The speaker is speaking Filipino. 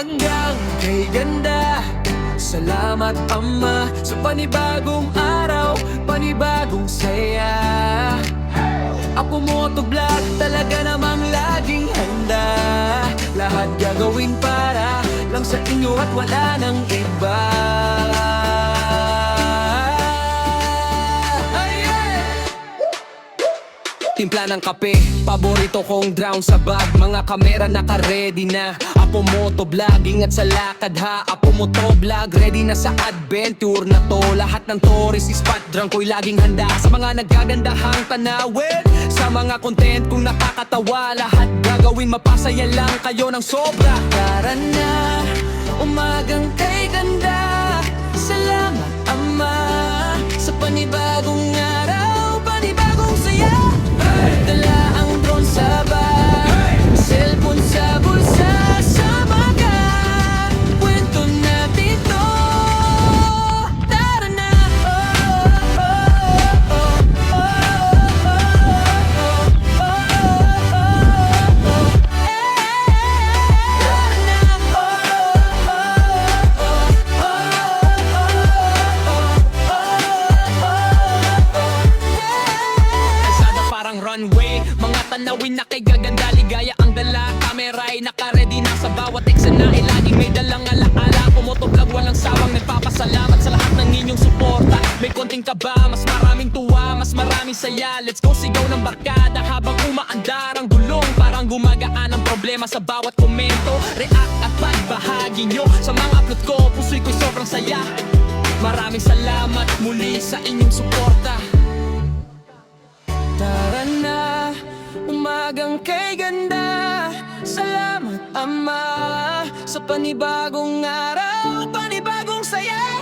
hanggang kay ganda. Salamat Ama sa panibagong araw, panibagong saya. Apo Moto Vlog talaga namang laging handa. Lahat gagawin para lang sa inyo at wala nang iba. Timpla ng kape, paborito kong drown sa bag. Mga kamera naka-ready na. Apo Moto Vlog, ingat sa lakad ha. Apo Moto Vlog, ready na sa adventure na to. Lahat ng tourist spot, drunk ko'y laging handa. Sa mga nagagandahang tanawin, sa mga content kung nakakatawa. Lahat gagawin, mapasaya lang kayo ng sobra. Tara na, umagang kay ganda. Salamat Ama sa panibagong araw, panibagong saya. Dala ang drone sa bag, cellphone sa bulsa, sa baga. Kwento natin to. Tara na. Runway, mga tanawin na kay gaganda, ligaya ang dala. Kamera ay naka-ready na sa bawat eksena, ay laging may dalang alaala. Apo Moto Vlog walang sawang nagpapasalamat sa lahat ng inyong suporta. May konting kaba, mas maraming tuwa, mas maraming saya. Let's go sigaw ng barkada habang umaandar ang gulong. Parang gumagaan ang problema sa bawat komento, react at pagbahagi nyo sa mga upload ko. Puso'y ko'y sobrang saya. Maraming salamat muli sa inyong suporta. Tara na, umagang kay ganda. Salamat Ama sa panibagong araw, panibagong saya.